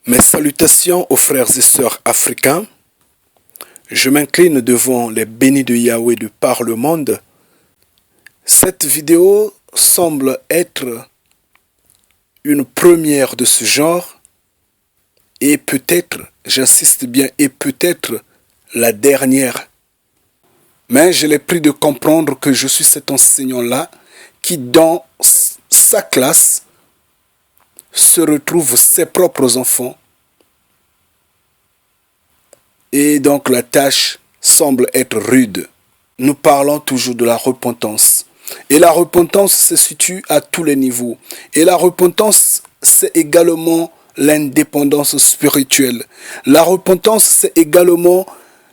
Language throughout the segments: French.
Mes salutations aux frères et sœurs africains. Je m'incline devant les bénis de Yahweh de par le monde. Cette vidéo semble être une première de ce genre et peut-être, j'insiste bien, et peut-être la dernière. Mais je l'ai pris de comprendre que je suis cet enseignant-là qui, dans sa classe, se retrouve ses propres enfants. Et donc la tâche semble être rude. Nous parlons toujours de la repentance. Et la repentance se situe à tous les niveaux. Et la repentance, c'est également l'indépendance spirituelle. La repentance, c'est également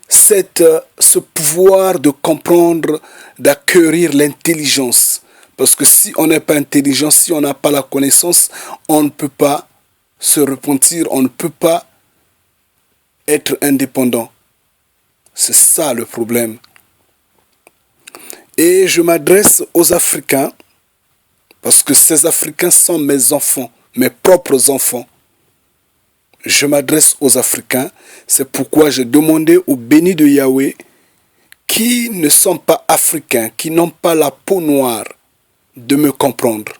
ce pouvoir de comprendre, d'acquérir l'intelligence. Parce que si on n'est pas intelligent, si on n'a pas la connaissance, on ne peut pas se repentir, on ne peut pas être indépendant. C'est ça le problème. Et je m'adresse aux Africains, parce que ces Africains sont mes enfants, mes propres enfants. Je m'adresse aux Africains, c'est pourquoi j'ai demandé aux bénis de Yahweh, qui ne sont pas africains, qui n'ont pas la peau noire, de me comprendre.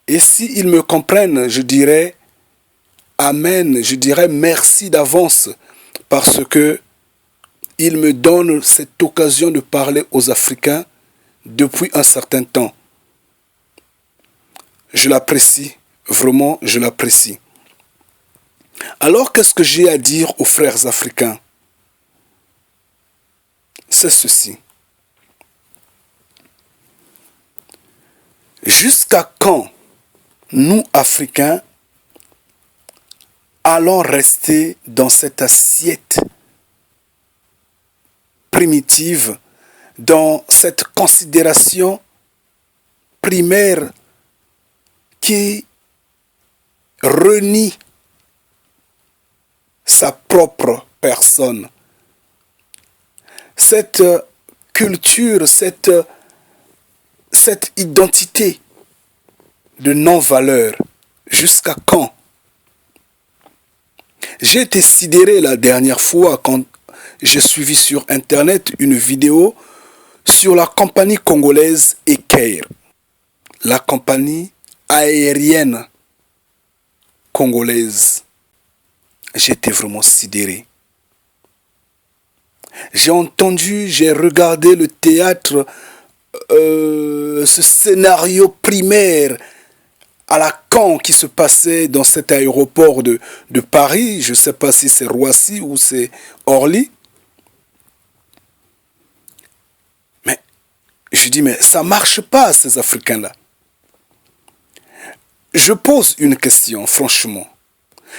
Et s'ils me comprennent, je dirais Amen, je dirais merci d'avance, parce que il me donne cette occasion de parler aux Africains depuis un certain temps. Je l'apprécie, vraiment je l'apprécie. Alors qu'est-ce que j'ai à dire aux frères africains? C'est ceci. Jusqu'à quand nous, Africains, allons rester dans cette assiette primitive, dans cette considération primaire qui renie sa propre personne? Cette culture, cette identité de non-valeur, jusqu'à quand? J'ai été sidéré la dernière fois quand j'ai suivi sur internet une vidéo sur la compagnie congolaise Ecair, la compagnie aérienne congolaise. J'étais vraiment sidéré. J'ai entendu, j'ai regardé le théâtre, ce scénario primaire à la con qui se passait dans cet aéroport de Paris. Je ne sais pas si c'est Roissy ou c'est Orly. Mais je dis, mais ça ne marche pas, ces Africains-là. Je pose une question, franchement.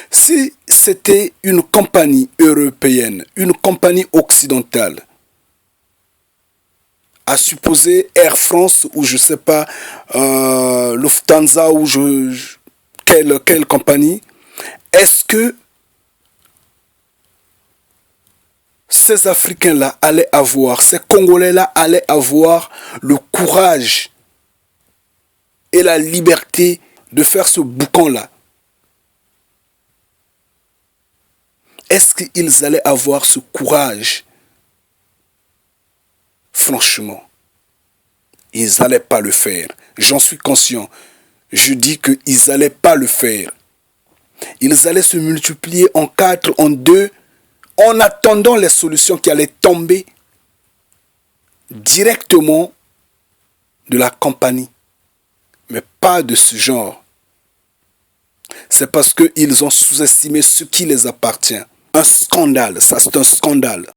Si c'était une compagnie européenne, une compagnie occidentale, à supposer Air France ou je ne sais pas, Lufthansa ou quelle compagnie, est-ce que ces Africains-là allaient avoir, ces Congolais-là allaient avoir le courage et la liberté de faire ce boucan-là? Est-ce qu'ils allaient avoir ce courage? Franchement, ils n'allaient pas le faire. J'en suis conscient. Je dis qu'ils n'allaient pas le faire. Ils allaient se multiplier en 4, en 2, en attendant les solutions qui allaient tomber directement de la compagnie. Mais pas de ce genre. C'est parce qu'ils ont sous-estimé ce qui les appartient. Un scandale, ça c'est un scandale.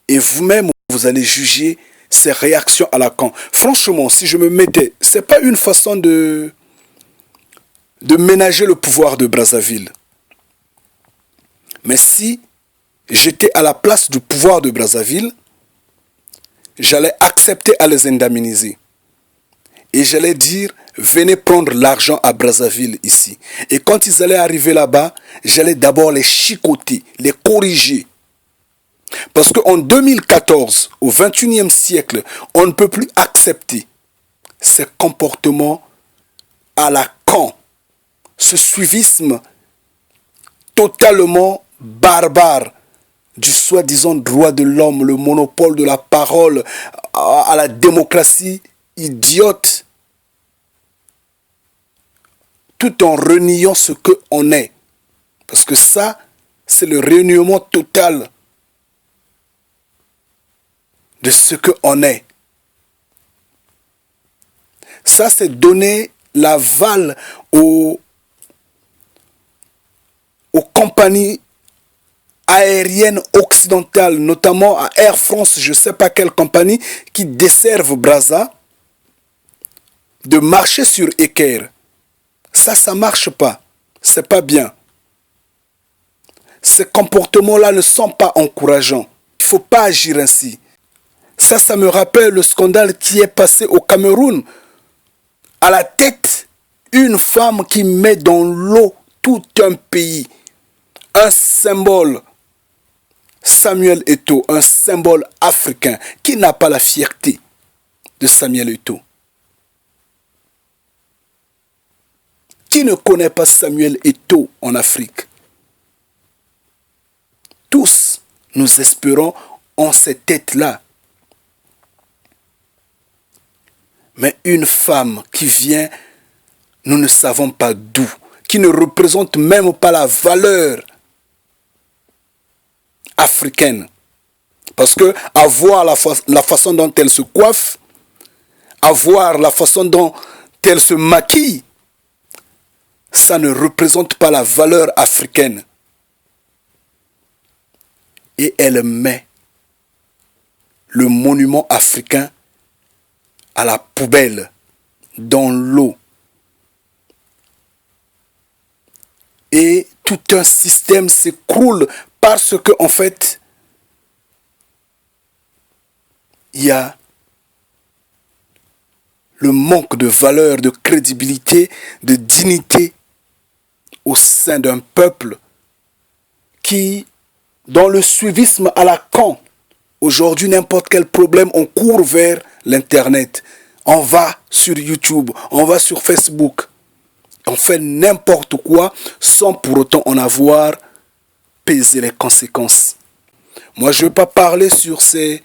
Et vous-même, vous allez juger ces réactions à la con. Franchement, si je me mettais, c'est pas une façon de ménager le pouvoir de Brazzaville. Mais si j'étais à la place du pouvoir de Brazzaville, j'allais accepter à les indemniser. Et j'allais dire, venez prendre l'argent à Brazzaville ici. Et quand ils allaient arriver là-bas, j'allais d'abord les chicoter, les corriger. Parce qu'en 2014, au XXIe siècle, on ne peut plus accepter ces comportements à la con, ce suivisme totalement barbare du soi-disant droit de l'homme, le monopole de la parole, à la démocratie idiote, tout en reniant ce qu'on est. Parce que ça, c'est le reniement total de ce qu'on est. Ça, c'est donner l'aval aux compagnies aériennes occidentales, notamment à Air France, je ne sais pas quelle compagnie, qui desservent Brazza, de marcher sur Eker. Ça ne marche pas. C'est pas bien. Ces comportements-là ne sont pas encourageants. Il ne faut pas agir ainsi. Ça me rappelle le scandale qui est passé au Cameroun. À la tête, une femme qui met dans l'eau tout un pays. Un symbole. Samuel Eto'o, un symbole africain. Qui n'a pas la fierté de Samuel Eto'o? Qui ne connaît pas Samuel Eto'o en Afrique? Tous, nous espérons en cette tête-là. Mais une femme qui vient, nous ne savons pas d'où, qui ne représente même pas la valeur africaine. Parce que, à voir la façon dont elle se coiffe, à voir la façon dont elle se maquille, ça ne représente pas la valeur africaine. Et elle met le monument africain à la poubelle, dans l'eau. Et tout un système s'écroule parce que, en fait, il y a le manque de valeur, de crédibilité, de dignité au sein d'un peuple qui, dans le suivisme à la con, aujourd'hui, n'importe quel problème, on court vers l'Internet. On va sur YouTube, on va sur Facebook. On fait n'importe quoi sans pour autant en avoir pesé les conséquences. Moi, je ne veux pas parler sur ces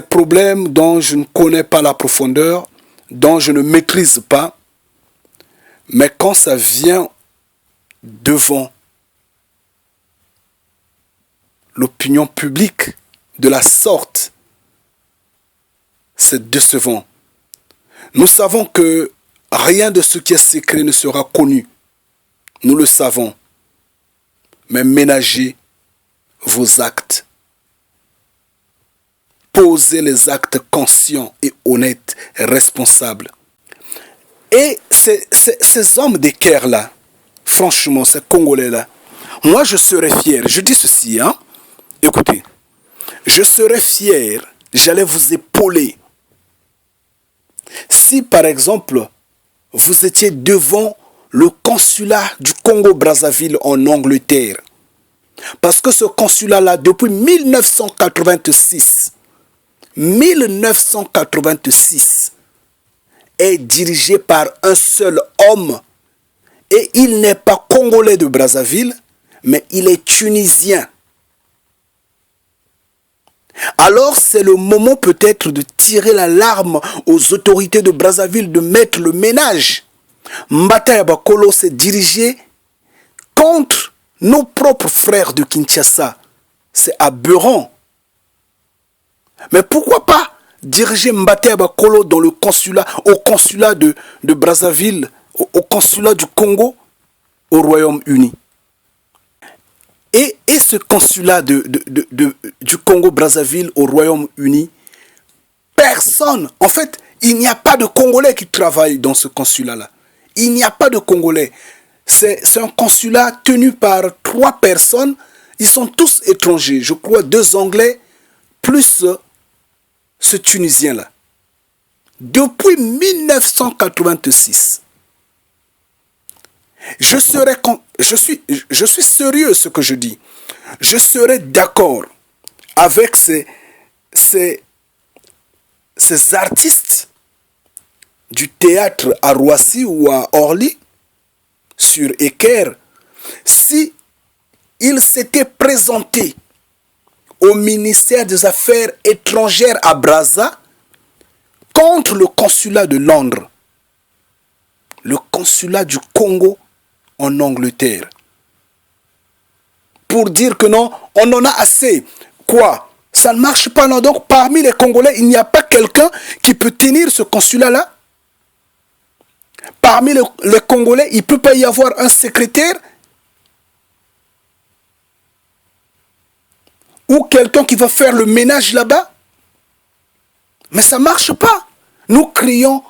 problèmes dont je ne connais pas la profondeur, dont je ne maîtrise pas. Mais quand ça vient devant l'opinion publique de la sorte, c'est décevant. Nous savons que rien de ce qui est secret ne sera connu. Nous le savons. Mais ménagez vos actes. Posez les actes conscients et honnêtes, responsables. Et ces hommes d'équerre-là, franchement, ces Congolais-là, moi je serais fier. Je dis ceci, hein. Écoutez, je serais fier, j'allais vous épauler. Si par exemple, vous étiez devant le consulat du Congo-Brazzaville en Angleterre, parce que ce consulat-là, depuis 1986, est dirigé par un seul homme, et il n'est pas congolais de Brazzaville, mais il est tunisien. Alors c'est le moment peut-être de tirer l'alarme aux autorités de Brazzaville, de mettre le ménage. Mbata Bakolo s'est dirigé contre nos propres frères de Kinshasa. C'est aberrant. Mais pourquoi pas diriger Mbata Bakolo dans le consulat, au consulat de Brazzaville, au consulat du Congo, au Royaume-Uni. Et ce consulat du Congo-Brazzaville au Royaume-Uni, personne, en fait, il n'y a pas de Congolais qui travaillent dans ce consulat-là. Il n'y a pas de Congolais. C'est un consulat tenu par 3 personnes. Ils sont tous étrangers. Je crois 2 Anglais plus ce Tunisien-là. Depuis 1986. Je suis sérieux ce que je dis. Je serais d'accord avec ces artistes du théâtre à Roissy ou à Orly sur Eker Si il s'était présenté au ministère des Affaires étrangères à Brazza contre le consulat de Londres, le consulat du Congo en Angleterre, pour dire que non, on en a assez. Quoi? Ça ne marche pas, non? Donc, parmi les Congolais, il n'y a pas quelqu'un qui peut tenir ce consulat-là? Parmi les Congolais, il ne peut pas y avoir un secrétaire ou quelqu'un qui va faire le ménage là-bas? Mais ça ne marche pas. Nous crions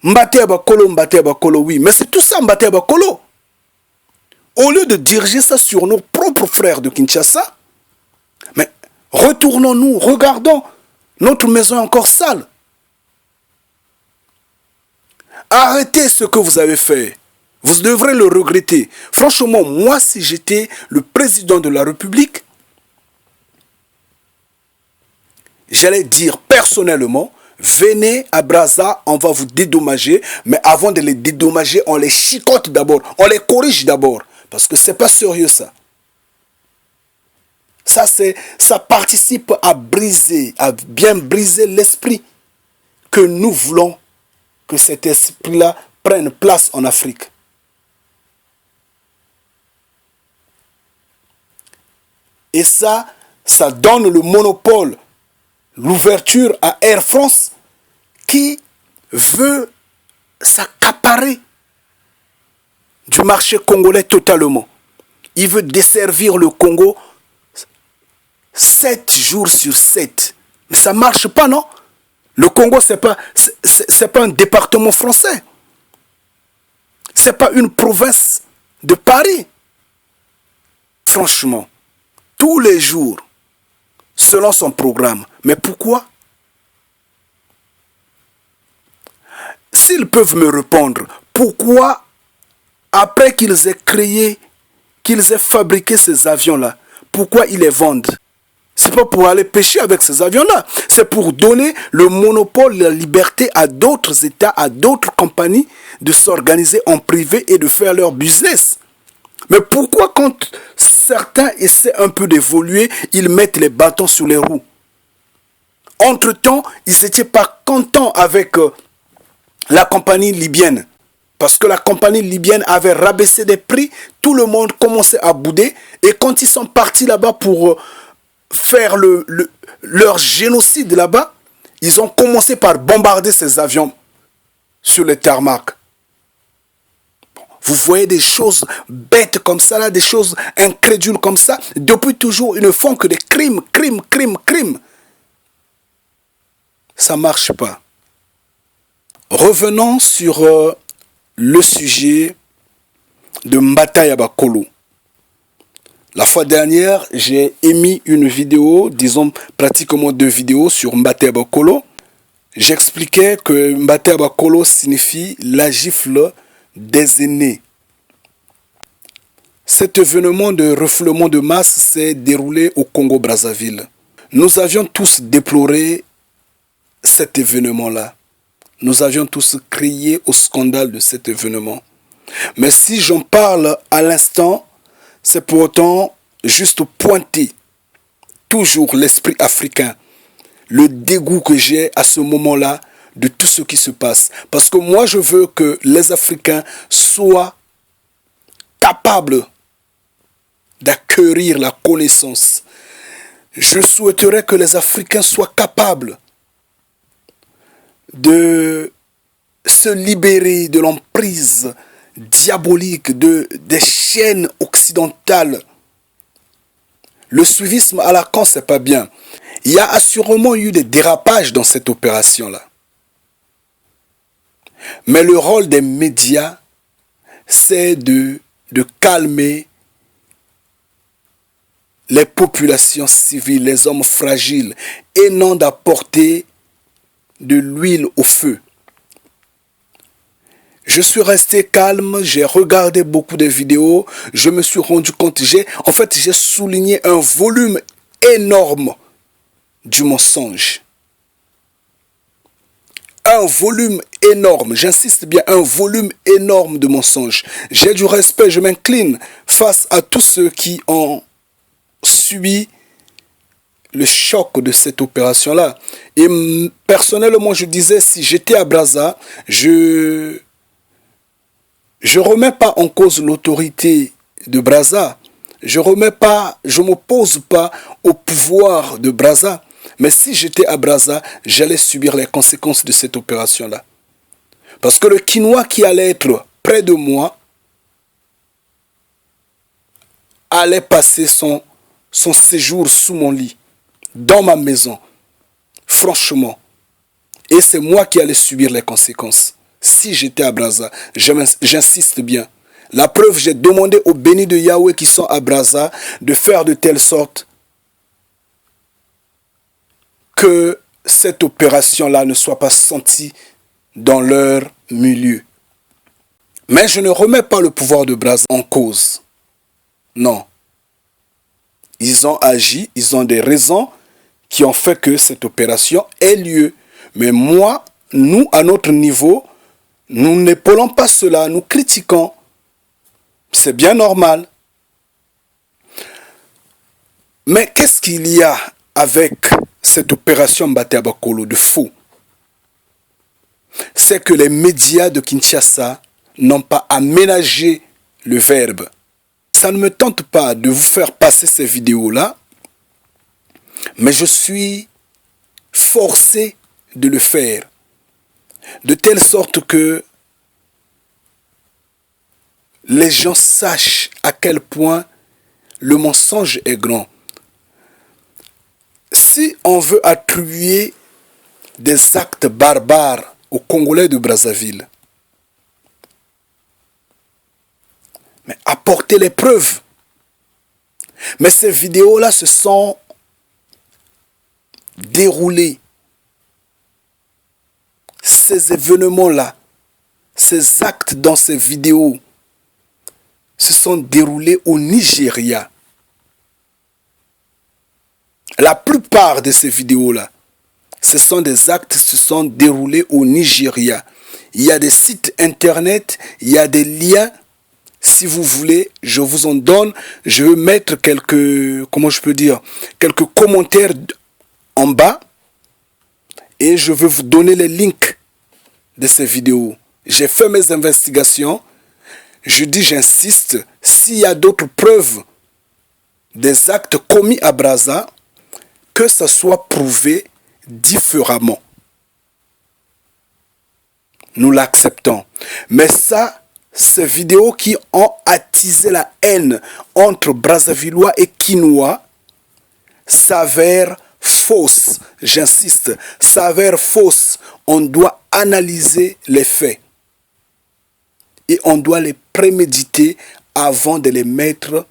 Mbate Bakolo, oui. Mais c'est tout ça, Mbate Bakolo. Au lieu de diriger ça sur nos propres frères de Kinshasa, mais retournons-nous, regardons, notre maison est encore sale. Arrêtez ce que vous avez fait. Vous devrez le regretter. Franchement, moi, si j'étais le président de la République, j'allais dire personnellement, venez à Brazza, on va vous dédommager, mais avant de les dédommager, on les chicote d'abord, on les corrige d'abord, parce que c'est pas sérieux ça. Ça participe à briser, à bien briser l'esprit que nous voulons que cet esprit-là prenne place en Afrique. Et ça donne le monopole, l'ouverture à Air France qui veut s'accaparer du marché congolais totalement. Il veut desservir le Congo 7 jours sur 7. Mais ça ne marche pas, non? Le Congo, c'est pas un département français. C'est pas une province de Paris. Franchement, tous les jours, selon son programme. Mais pourquoi? S'ils peuvent me répondre, pourquoi, après qu'ils aient créé, qu'ils aient fabriqué ces avions-là, pourquoi ils les vendent? C'est pas pour aller pêcher avec ces avions-là. C'est pour donner le monopole, la liberté à d'autres États, à d'autres compagnies de s'organiser en privé et de faire leur business. Mais pourquoi quand certains essaient un peu d'évoluer, ils mettent les bâtons sur les roues? Entre-temps, ils n'étaient pas contents avec la compagnie libyenne. Parce que la compagnie libyenne avait rabaissé des prix, tout le monde commençait à bouder. Et quand ils sont partis là-bas pour faire leur génocide là-bas, ils ont commencé par bombarder ces avions sur le tarmac. Vous voyez des choses bêtes comme ça, là, des choses incrédules comme ça. Depuis toujours, ils ne font que des crimes. Ça ne marche pas. Revenons sur le sujet de Mbata Bakolo. La fois dernière, j'ai émis une vidéo, disons pratiquement 2 vidéos sur Mbata Bakolo. J'expliquais que Mbata Bakolo signifie la gifle des aînés. Cet événement de refoulement de masse s'est déroulé au Congo-Brazzaville. Nous avions tous déploré cet événement-là. Nous avions tous crié au scandale de cet événement. Mais si j'en parle à l'instant, c'est pour autant juste pointer toujours l'esprit africain, le dégoût que j'ai à ce moment-là de tout ce qui se passe. Parce que moi, je veux que les Africains soient capables d'acquérir la connaissance. Je souhaiterais que les Africains soient capables de se libérer de l'emprise diabolique des chaînes occidentales. Le suivisme à la con, c'est pas bien. Il y a assurément eu des dérapages dans cette opération-là. Mais le rôle des médias, c'est de calmer les populations civiles, les hommes fragiles, et non d'apporter de l'huile au feu. Je suis resté calme, j'ai regardé beaucoup de vidéos, je me suis rendu compte, j'ai souligné un volume énorme du mensonge. un volume énorme, j'insiste bien, un volume énorme de mensonges. J'ai du respect, je m'incline face à tous ceux qui ont subi le choc de cette opération-là. Et personnellement, je disais, si j'étais à Brazza, je remets pas en cause l'autorité de Brazza. Je m'oppose pas au pouvoir de Brazza. Mais si j'étais à Brazza, j'allais subir les conséquences de cette opération-là. Parce que le Quinois qui allait être près de moi allait passer son séjour sous mon lit, dans ma maison, franchement. Et c'est moi qui allais subir les conséquences. Si j'étais à Brazza, j'insiste bien. La preuve, j'ai demandé aux bénis de Yahweh qui sont à Brazza de faire de telle sorte que cette opération-là ne soit pas sentie dans leur milieu. Mais je ne remets pas le pouvoir de Brazza en cause. Non. Ils ont agi, ils ont des raisons qui ont fait que cette opération ait lieu. Mais moi, nous, à notre niveau, nous n'épaulons pas cela, nous critiquons. C'est bien normal. Mais qu'est-ce qu'il y a avec cette opération Mbaté-Abakolo de faux? C'est que les médias de Kinshasa n'ont pas aménagé le verbe. Ça ne me tente pas de vous faire passer ces vidéos-là, mais je suis forcé de le faire, de telle sorte que les gens sachent à quel point le mensonge est grand. Si on veut attribuer des actes barbares aux Congolais de Brazzaville, mais apportez les preuves. Mais ces vidéos-là se sont déroulées. Ces événements-là, ces actes dans ces vidéos se sont déroulés au Nigeria. La plupart de ces vidéos-là, ce sont des actes qui se sont déroulés au Nigeria. Il y a des sites internet, il y a des liens. Si vous voulez, je vous en donne. Je vais mettre quelques commentaires en bas. Et je vais vous donner les links de ces vidéos. J'ai fait mes investigations. Je dis, j'insiste, s'il y a d'autres preuves des actes commis à Brazza, que ça soit prouvé différemment. Nous l'acceptons. Mais ça, ces vidéos qui ont attisé la haine entre Brazzavillois et Quinois s'avèrent fausses. J'insiste, s'avèrent fausses. On doit analyser les faits. Et on doit les préméditer avant de les mettre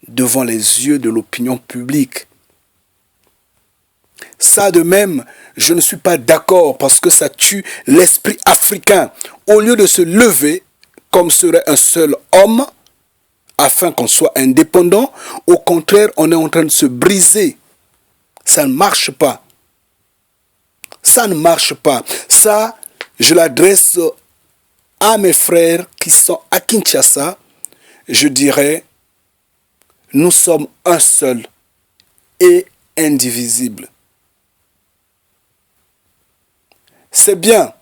devant les yeux de l'opinion publique. Ça de même, je ne suis pas d'accord parce que ça tue l'esprit africain. Au lieu de se lever comme serait un seul homme, afin qu'on soit indépendant, au contraire, on est en train de se briser. Ça ne marche pas. Ça ne marche pas. Ça, je l'adresse à mes frères qui sont à Kinshasa. Je dirais, nous sommes un seul et indivisible. C'est bien.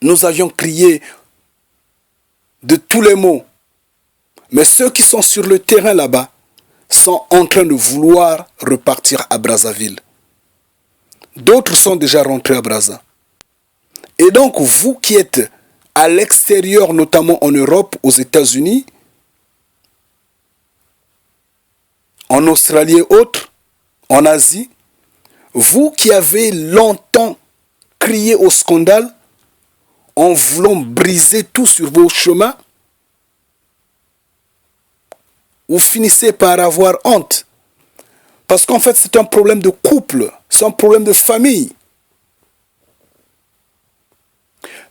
Nous avions crié de tous les mots. Mais ceux qui sont sur le terrain là-bas sont en train de vouloir repartir à Brazzaville. D'autres sont déjà rentrés à Brazza. Et donc, vous qui êtes à l'extérieur, notamment en Europe, aux États-Unis, en Australie et autres, en Asie, vous qui avez longtemps crié au scandale en voulant briser tout sur vos chemins, vous finissez par avoir honte. Parce qu'en fait, c'est un problème de couple, c'est un problème de famille.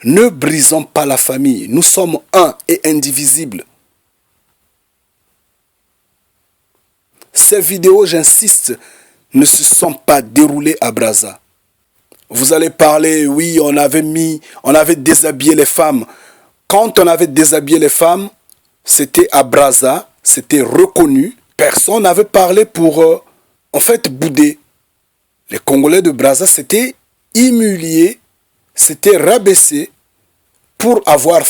Ne brisons pas la famille. Nous sommes un et indivisibles. Ces vidéos, j'insiste, ne se sont pas déroulées à Brazza. Vous allez parler, oui, on avait déshabillé les femmes. Quand on avait déshabillé les femmes, c'était à Brazza, c'était reconnu. Personne n'avait parlé pour, en fait, bouder. Les Congolais de Brazza s'étaient humiliés, s'étaient rabaissés pour avoir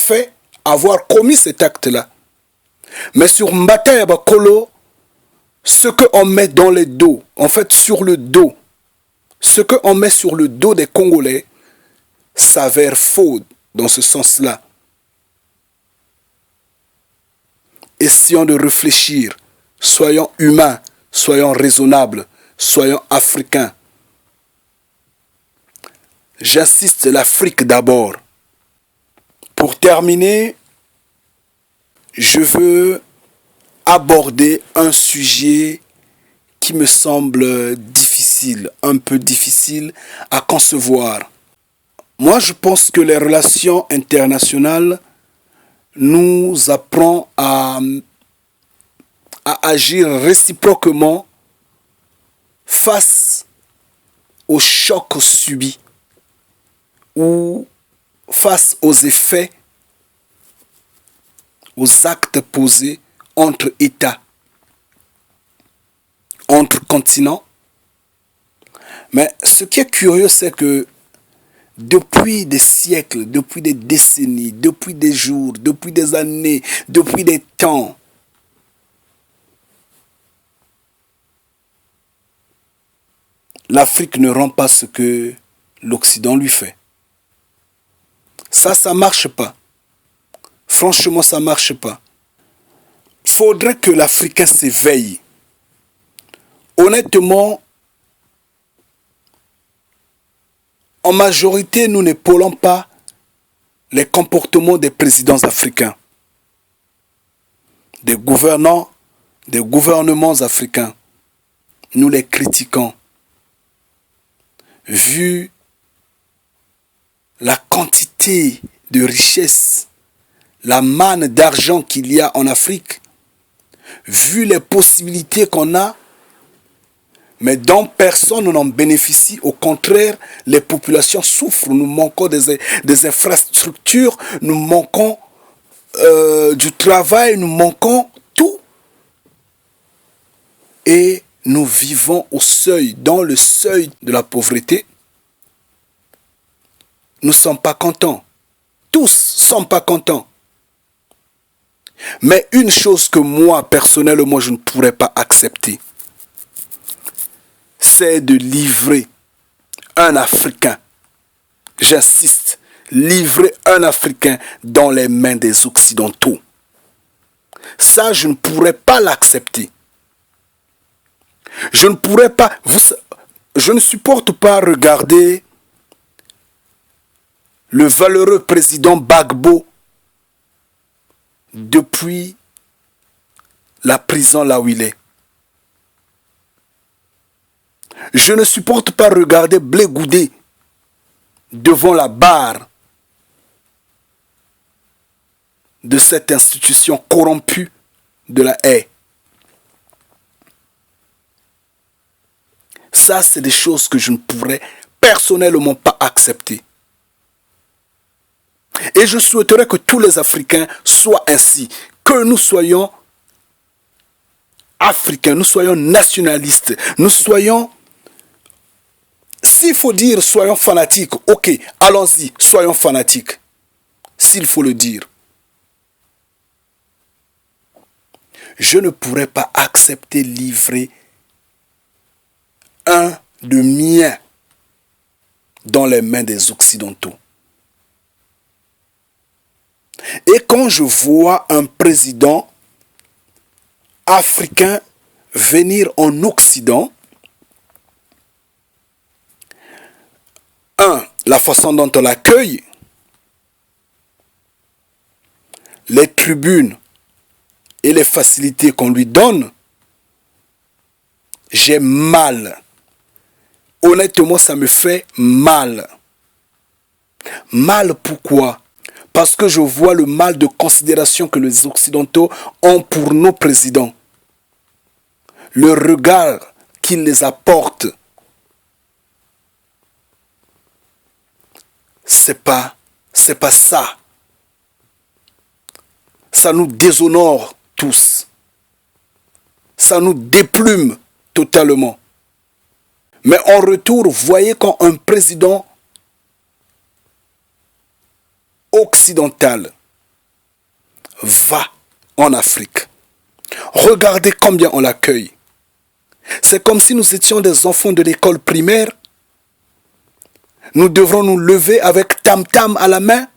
commis cet acte-là. Mais sur Mbata Yabakolo, ce qu'on met dans les dos, en fait sur le dos, ce qu'on met sur le dos des Congolais s'avère faux dans ce sens-là. Essayons de réfléchir, soyons humains, soyons raisonnables, soyons africains. J'insiste, l'Afrique d'abord. Pour terminer, je veux aborder un sujet qui me semble difficile, un peu difficile à concevoir. Moi, je pense que les relations internationales nous apprennent à agir réciproquement face aux chocs subis ou face aux effets, aux actes posés entre États, entre continents. Mais ce qui est curieux, c'est que depuis des siècles, depuis des décennies, depuis des jours, depuis des années, depuis des temps, l'Afrique ne rend pas ce que l'Occident lui fait. Ça marche pas. Franchement, ça marche pas. Faudrait que l'Africain s'éveille. Honnêtement, en majorité, nous n'épaulons pas les comportements des présidents africains, des gouvernants, des gouvernements africains. Nous les critiquons. Vu la quantité de richesses, la manne d'argent qu'il y a en Afrique, vu les possibilités qu'on a, mais dont personne n'en bénéficie. Au contraire, les populations souffrent. Nous manquons des infrastructures, nous manquons du travail, nous manquons tout. Et nous vivons au seuil, dans le seuil de la pauvreté. Nous ne sommes pas contents. Tous ne sont pas contents. Mais une chose que moi, personnellement, je ne pourrais pas accepter, c'est de livrer un Africain, j'insiste, livrer un Africain dans les mains des Occidentaux. Ça, je ne pourrais pas l'accepter. Je ne pourrais pas, je ne supporte pas regarder le valeureux président Gbagbo depuis la prison là où il est. Je ne supporte pas regarder Blé Goudé devant la barre de cette institution corrompue de la haie. Ça, c'est des choses que je ne pourrais personnellement pas accepter. Et je souhaiterais que tous les Africains soient ainsi, que nous soyons africains, nous soyons nationalistes, nous soyons, s'il faut dire soyons fanatiques, ok, allons-y, soyons fanatiques, s'il faut le dire. Je ne pourrais pas accepter livrer un de mien dans les mains des Occidentaux. Et quand je vois un président africain venir en Occident, la façon dont on l'accueille, les tribunes et les facilités qu'on lui donne, j'ai mal. Honnêtement, ça me fait mal. Mal pourquoi? Parce que je vois le mal de considération que les Occidentaux ont pour nos présidents. Le regard qu'ils les apportent. c'est pas ça. Ça nous déshonore tous. Ça nous déplume totalement. Mais en retour, voyez quand un président occidental va en Afrique, regardez combien on l'accueille. C'est comme si nous étions des enfants de l'école primaire. Nous devrons nous lever avec tam-tam à la main,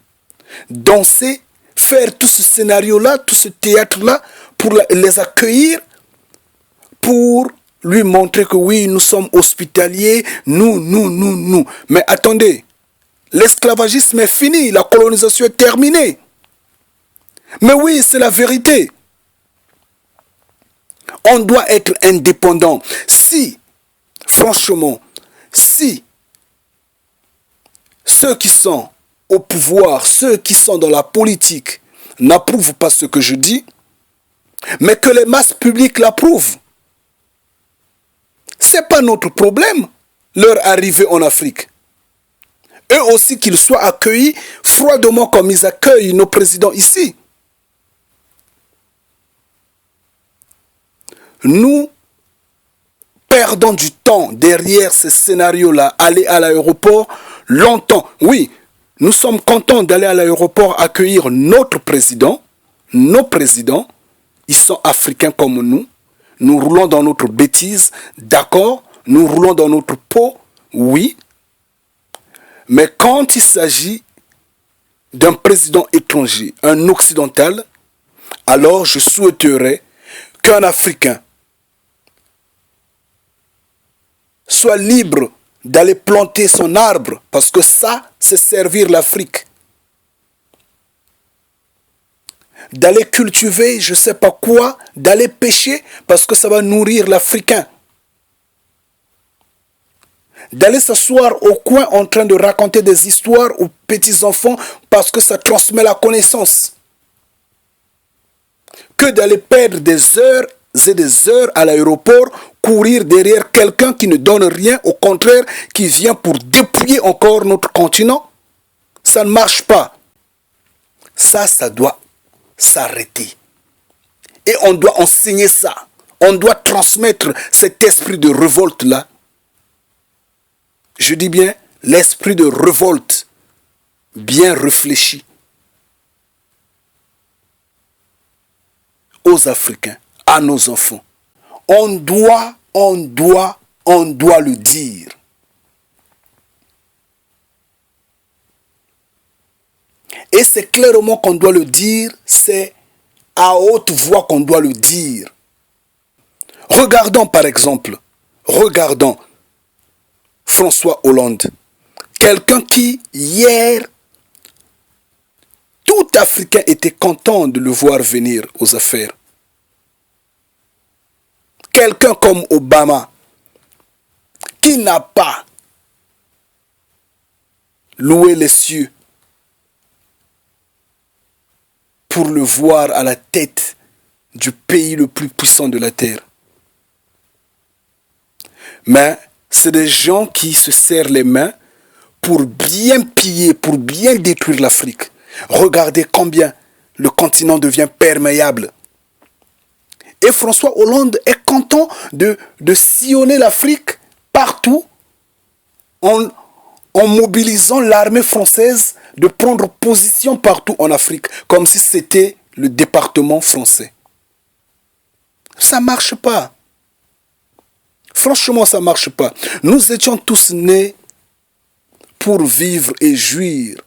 danser, faire tout ce scénario-là, tout ce théâtre-là, pour les accueillir, pour lui montrer que oui, nous sommes hospitaliers, nous. Mais attendez, l'esclavagisme est fini, la colonisation est terminée. Mais oui, c'est la vérité. On doit être indépendant. Si, franchement, si ceux qui sont au pouvoir, ceux qui sont dans la politique n'approuvent pas ce que je dis, mais que les masses publiques l'approuvent, ce n'est pas notre problème, leur arrivée en Afrique. Eux aussi qu'ils soient accueillis froidement comme ils accueillent nos présidents ici. Nous perdons du temps derrière ces scénarios-là, aller à l'aéroport longtemps. Oui, nous sommes contents d'aller à l'aéroport accueillir notre président, nos présidents. Ils sont africains comme nous. Nous roulons dans notre bêtise, d'accord. Nous roulons dans notre peau, oui. Mais quand il s'agit d'un président étranger, un occidental, alors je souhaiterais qu'un Africain soit libre d'aller planter son arbre, parce que ça, c'est servir l'Afrique. D'aller cultiver, je ne sais pas quoi, d'aller pêcher, parce que ça va nourrir l'Africain. D'aller s'asseoir au coin en train de raconter des histoires aux petits-enfants, parce que ça transmet la connaissance. Que d'aller perdre des heures et des heures à l'aéroport, courir derrière quelqu'un qui ne donne rien, au contraire, qui vient pour dépouiller encore notre continent. Ça ne marche pas. Ça doit s'arrêter. Et on doit enseigner ça. On doit transmettre cet esprit de révolte-là. Je dis bien l'esprit de révolte, bien réfléchi, aux Africains, à nos enfants. On doit le dire. Et c'est clairement qu'on doit le dire, c'est à haute voix qu'on doit le dire. Regardons par exemple, François Hollande, quelqu'un qui hier, tout Africain était content de le voir venir aux affaires. Quelqu'un comme Obama, qui n'a pas loué les cieux pour le voir à la tête du pays le plus puissant de la terre. Mais c'est des gens qui se serrent les mains pour bien piller, pour bien détruire l'Afrique. Regardez combien le continent devient perméable. Et François Hollande est content de sillonner l'Afrique partout en mobilisant l'armée française, de prendre position partout en Afrique, comme si c'était le département français. Ça ne marche pas. Franchement, ça ne marche pas. Nous étions tous nés pour vivre et jouir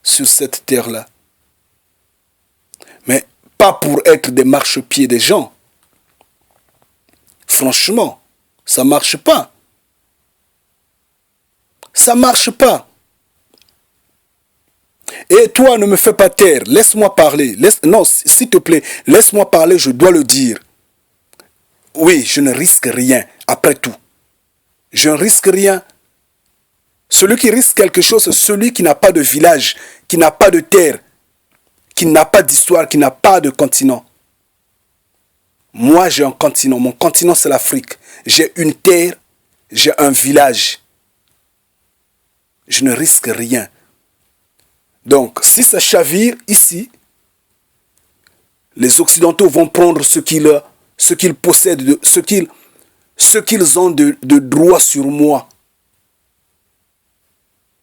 sur cette terre-là. Mais pas pour être des marchepieds des gens. Franchement, ça ne marche pas. Ça ne marche pas. Et toi, ne me fais pas taire. Laisse-moi parler. Non, s'il te plaît, laisse-moi parler, je dois le dire. Oui, je ne risque rien, après tout. Je ne risque rien. Celui qui risque quelque chose, c'est celui qui n'a pas de village, qui n'a pas de terre, qui n'a pas d'histoire, qui n'a pas de continent. Moi, j'ai un continent. Mon continent, c'est l'Afrique. J'ai une terre, j'ai un village. Je ne risque rien Donc, si ça chavire ici, les Occidentaux vont prendre ce qu'ils possèdent, ce qu'ils ont de droit sur moi.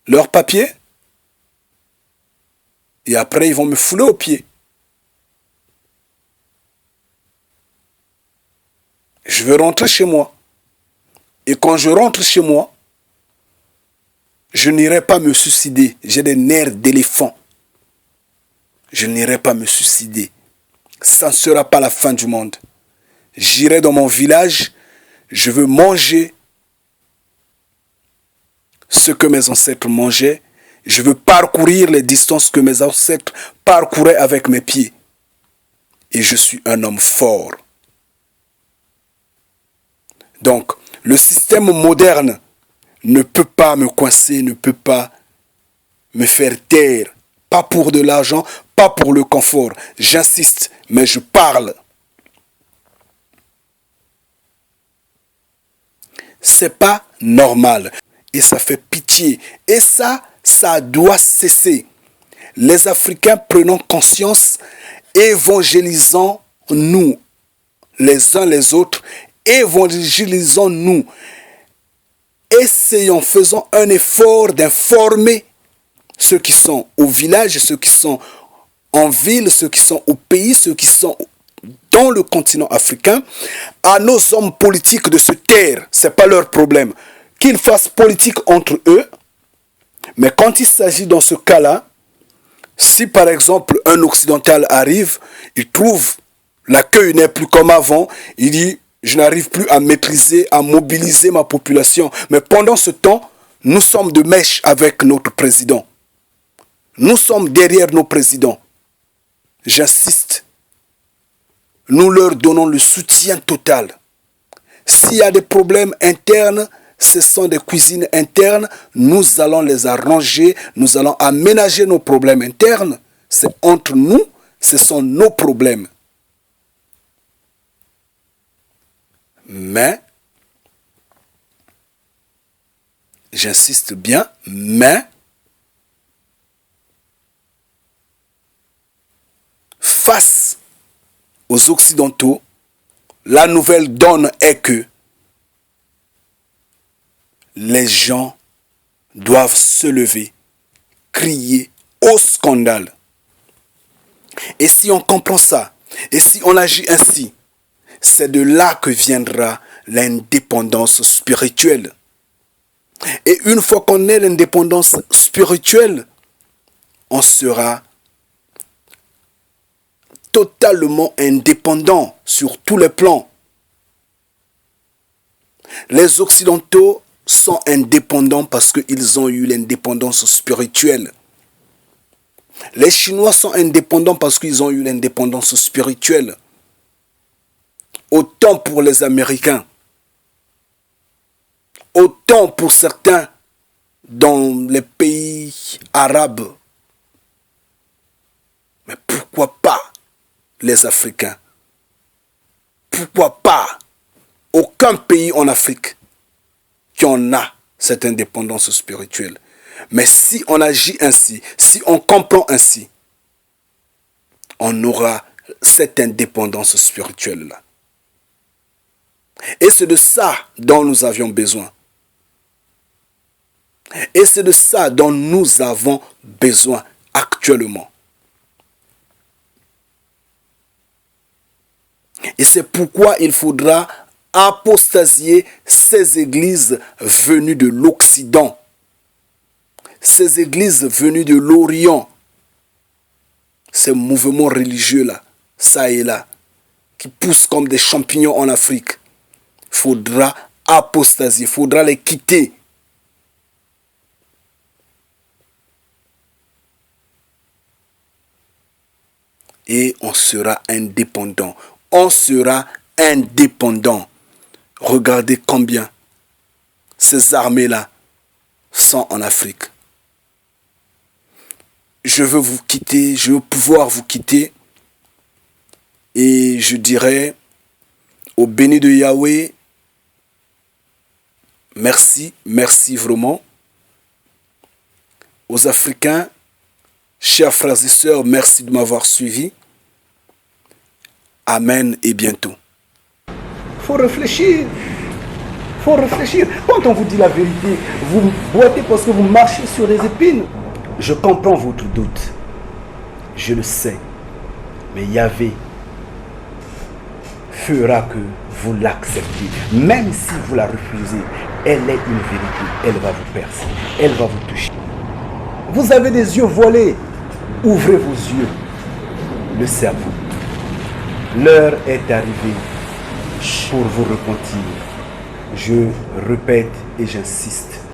Leurs papiers. Et après, ils vont me fouler aux pieds. Je veux rentrer chez moi. Et quand je rentre chez moi, je n'irai pas me suicider. J'ai des nerfs d'éléphant. Je n'irai pas me suicider. Ça ne sera pas la fin du monde. J'irai dans mon village. Je veux manger ce que mes ancêtres mangeaient. Je veux parcourir les distances que mes ancêtres parcouraient avec mes pieds. Et je suis un homme fort. Donc, le système moderne ne peut pas me coincer, ne peut pas me faire taire. Pas pour de l'argent, pas pour le confort. J'insiste, mais je parle. C'est pas normal. Et ça fait pitié. Et ça doit cesser. Les Africains prenons conscience, évangélisons-nous les uns les autres, évangélisons-nous. Essayons, faisons un effort d'informer ceux qui sont au village, ceux qui sont en ville, ceux qui sont au pays, ceux qui sont dans le continent africain, à nos hommes politiques de se taire. Ce n'est pas leur problème. Qu'ils fassent politique entre eux, mais quand il s'agit dans ce cas-là, si par exemple un occidental arrive, il trouve l'accueil n'est plus comme avant, il dit je n'arrive plus à maîtriser, à mobiliser ma population. Mais pendant ce temps, nous sommes de mèche avec notre président. Nous sommes derrière nos présidents. J'insiste. Nous leur donnons le soutien total. S'il y a des problèmes internes, ce sont des cuisines internes, nous allons les arranger, nous allons aménager nos problèmes internes. C'est entre nous, ce sont nos problèmes. Mais, j'insiste bien, mais, face aux Occidentaux, la nouvelle donne est que les gens doivent se lever, crier au scandale. Et si on comprend ça, et si on agit ainsi, c'est de là que viendra l'indépendance spirituelle. Et une fois qu'on ait l'indépendance spirituelle, on sera totalement indépendant sur tous les plans. Les Occidentaux sont indépendants parce qu'ils ont eu l'indépendance spirituelle. Les Chinois sont indépendants parce qu'ils ont eu l'indépendance spirituelle. Autant pour les Américains, autant pour certains dans les pays arabes. Mais pourquoi pas les Africains? Pourquoi pas aucun pays en Afrique qui en a cette indépendance spirituelle? Mais si on agit ainsi, si on comprend ainsi, on aura cette indépendance spirituelle-là. Et c'est de ça dont nous avions besoin. Et c'est de ça dont nous avons besoin actuellement. Et c'est pourquoi il faudra apostasier ces églises venues de l'Occident, ces églises venues de l'Orient, ces mouvements religieux-là, ça et là, qui poussent comme des champignons en Afrique. Il faudra apostasier, il faudra les quitter. Et on sera indépendant. On sera indépendant. Regardez combien ces armées-là sont en Afrique. Je veux vous quitter, je veux pouvoir vous quitter. Et je dirais au béni de Yahweh, merci, merci vraiment. Aux Africains, Chers frères et sœurs, merci de m'avoir suivi. Amen et bientôt. Faut réfléchir. Faut réfléchir. Quand on vous dit la vérité, vous boitez parce que vous marchez sur des épines. Je comprends votre doute. Je le sais. Mais Yahvé fera que vous l'acceptez. Même si vous la refusez, elle est une vérité. Elle va vous percer. Elle va vous toucher. Vous avez des yeux voilés. Ouvrez vos yeux. Le cerveau. L'heure est arrivée pour vous repentir. Je répète et j'insiste.